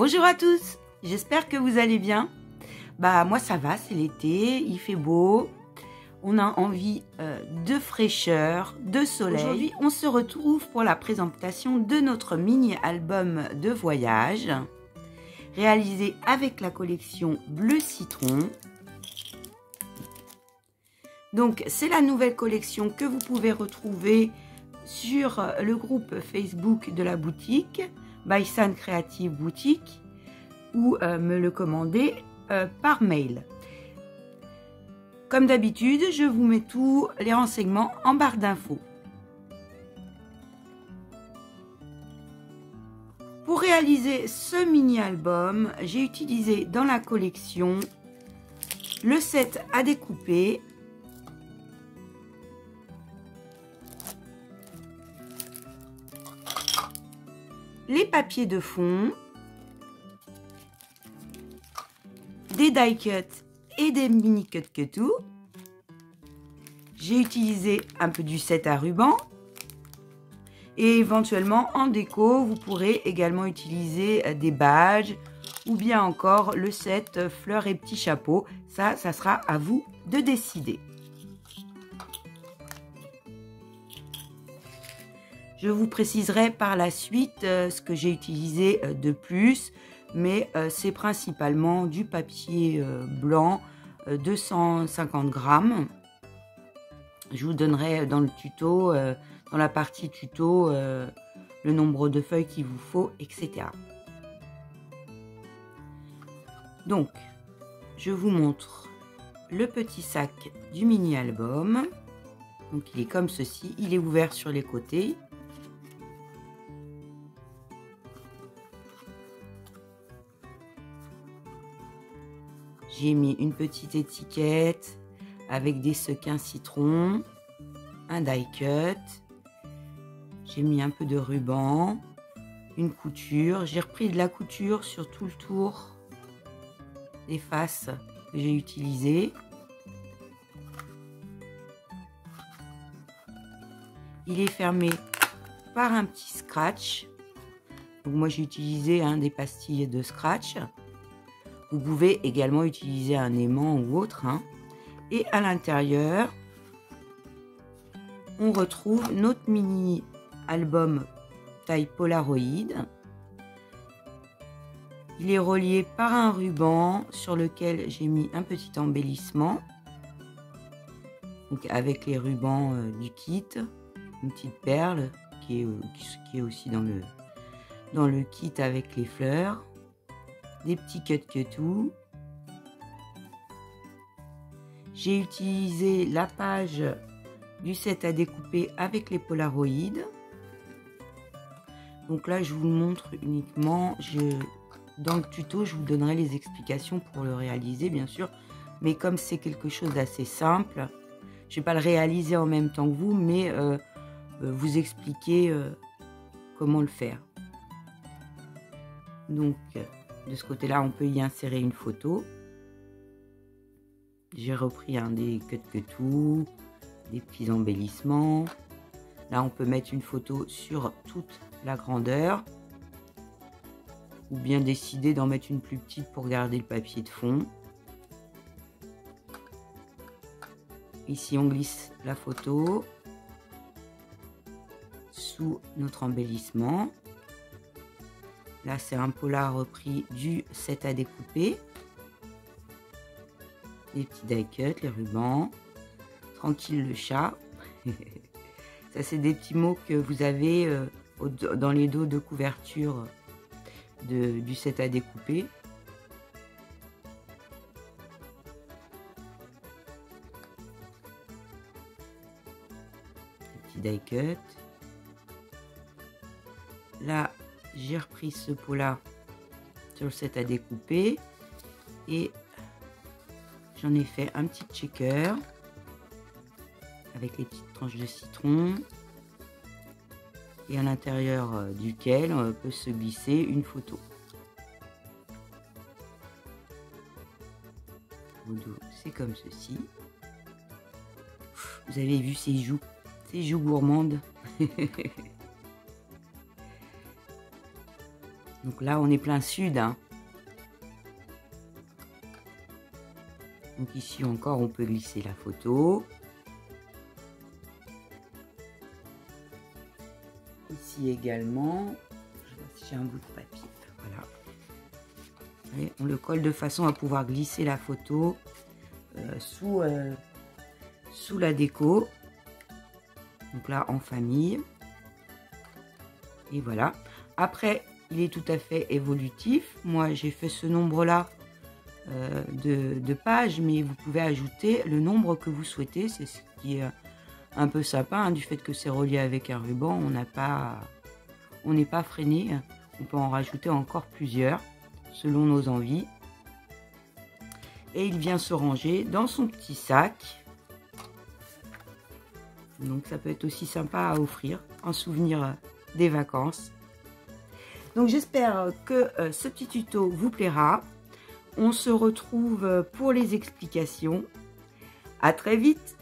Bonjour à tous, j'espère que vous allez bien. Moi ça va, c'est l'été, il fait beau, on a envie de fraîcheur, de soleil. Aujourd'hui on se retrouve pour la présentation de notre mini-album de voyage réalisé avec la collection Bleu Citron. Donc c'est la nouvelle collection que vous pouvez retrouver sur le groupe Facebook de la boutique by San Creative Boutique ou me le commander par mail. Comme d'habitude, je vous mets tous les renseignements en barre d'infos. Pour réaliser ce mini-album, j'ai utilisé dans la collection le set à découper, les papiers de fond, des die cuts et des mini cut-tout. J'ai utilisé un peu du set à ruban et éventuellement en déco vous pourrez également utiliser des badges ou bien encore le set fleurs et petits chapeaux. Ça sera à vous de décider. Je vous préciserai par la suite ce que j'ai utilisé de plus, mais c'est principalement du papier blanc, 250 grammes. Je vous donnerai dans le tuto, dans la partie tuto, le nombre de feuilles qu'il vous faut, etc. Donc, je vous montre le petit sac du mini-album. Donc, il est comme ceci, il est ouvert sur les côtés. J'ai mis une petite étiquette avec des sequins citron, un die cut. J'ai mis un peu de ruban, une couture. J'ai repris de la couture sur tout le tour des faces que j'ai utilisées. Il est fermé par un petit scratch. Donc moi j'ai utilisé des pastilles de scratch. Vous pouvez également utiliser un aimant ou autre. Et à l'intérieur, on retrouve notre mini album taille Polaroid. Il est relié par un ruban sur lequel j'ai mis un petit embellissement. Donc avec les rubans du kit, une petite perle qui est aussi dans le kit avec les fleurs. Des petits cut-tout. J'ai utilisé la page du set à découper avec les Polaroid. Donc là, je vous le montre uniquement. Dans le tuto, je vous donnerai les explications pour le réaliser, bien sûr. Mais comme c'est quelque chose d'assez simple, je ne vais pas le réaliser en même temps que vous, mais vous expliquer comment le faire. Donc, de ce côté-là, on peut y insérer une photo. J'ai repris des cut-tout, des petits embellissements. Là, on peut mettre une photo sur toute la grandeur. Ou bien décider d'en mettre une plus petite pour garder le papier de fond. Ici, on glisse la photo sous notre embellissement. Là, c'est un polar repris du set à découper. Les petits die cuts, les rubans. Tranquille le chat. Ça, c'est des petits mots que vous avez dans les dos de couverture du set à découper. Les petits die cuts. Là, j'ai repris ce pot-là sur le set à découper et j'en ai fait un petit checker avec les petites tranches de citron et à l'intérieur duquel peut se glisser une photo. Au dos, c'est comme ceci. Vous avez vu ses joues gourmandes. Donc là, on est plein sud, hein. Donc ici encore, on peut glisser la photo. Ici également, je vois si j'ai un bout de papier. Voilà. Et on le colle de façon à pouvoir glisser la photo sous la déco. Donc là, en famille. Et voilà. Après, il est tout à fait évolutif. Moi, j'ai fait ce nombre-là de pages, mais vous pouvez ajouter le nombre que vous souhaitez. C'est ce qui est un peu sympa, hein, du fait que c'est relié avec un ruban. On n'est pas freiné. On peut en rajouter encore plusieurs selon nos envies. Et il vient se ranger dans son petit sac. Donc ça peut être aussi sympa à offrir en souvenir des vacances. Donc j'espère que ce petit tuto vous plaira. On se retrouve pour les explications. À très vite!